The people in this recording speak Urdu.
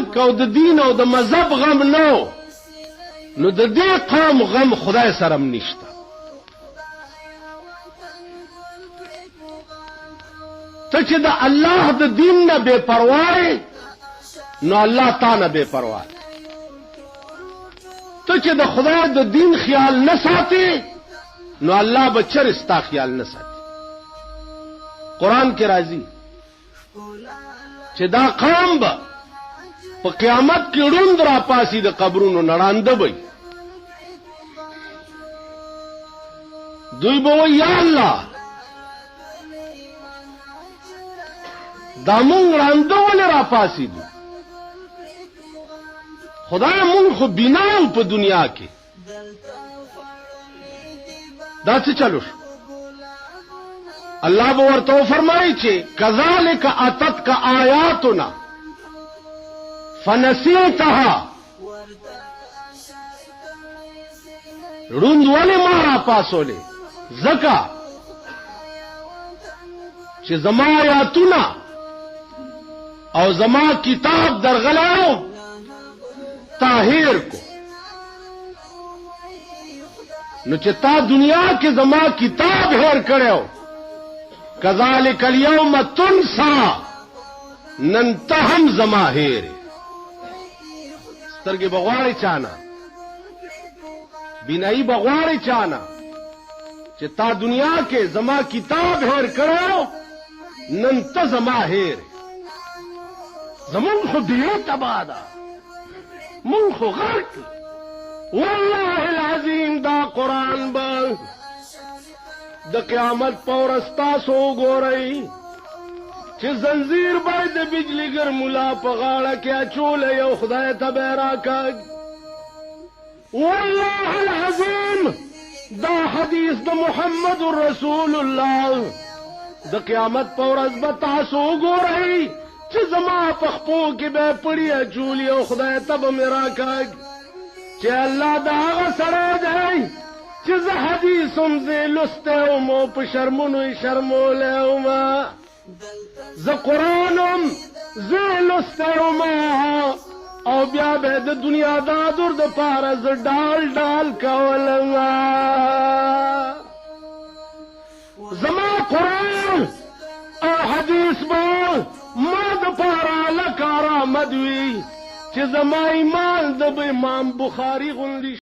ملک او د دین او د مذهب غم نو نو د دې قوم غم خدای سره هم نشته. ته چې د الله د دین نه بے پروا نو الله تا نه بے پروا. ته چې د خدای د دین خیال نه ساتي نو الله به چر ستا خیال نه ساتي. قرآن کې راځي چې دا قوم به په قیامت کې ړوند را پاسي د قبرونو نړانده وي. دوی به وایي یا الله دا مونږ ړانده ولې را پاسي دي؟ خدای مونږ خو بیناو په دنیا کې دا څه چلو شو؟ الله به ورته فرمایي چې کذالک اتتک آیاتنا فنسیتها. ړوند ولې ما را پاسولې؟ ځکه چې زما آیاتونه او زما کتاب درغلاو تاهیر کو. نو چې تا دنیا کې زما کتاب هیر کړو کذالک الیوم تنسا نن ته هم زما هیر. سترګې بغواړي چانه بینایی بغواړي چانه چې تا دنیا کې زما کتاب هیر کړو نن ته زما هیر. زمون خو دیو تبا ده مون خو غرق. والله العظیم دا قرآن با د قیامت په ورځ تاسو وګورئ چې زنځیر باید د بجلیګر ملا په غاړه کې اچولی او خدای ته به یې راکاږي. والله العظیم دا حدیث د محمد رسول الله د قیامت په ورځ به تاسو وګورئ چې زما په خپو کې به پړی اچولي او خدای ته به مې راکاږي چې الله دا هغه سړی دی چې زه حدیث هم زه لستی وم او په شرمونو یې شرمولی وم. زه قرآن هم زه لستی وم او بیا به د دنیا دادور دپاره زه ډال ډال کولم. زما قرآن او حدیث به ما دپاره لکه آرامد وي چې زما ایمان د امام بخاري غوندې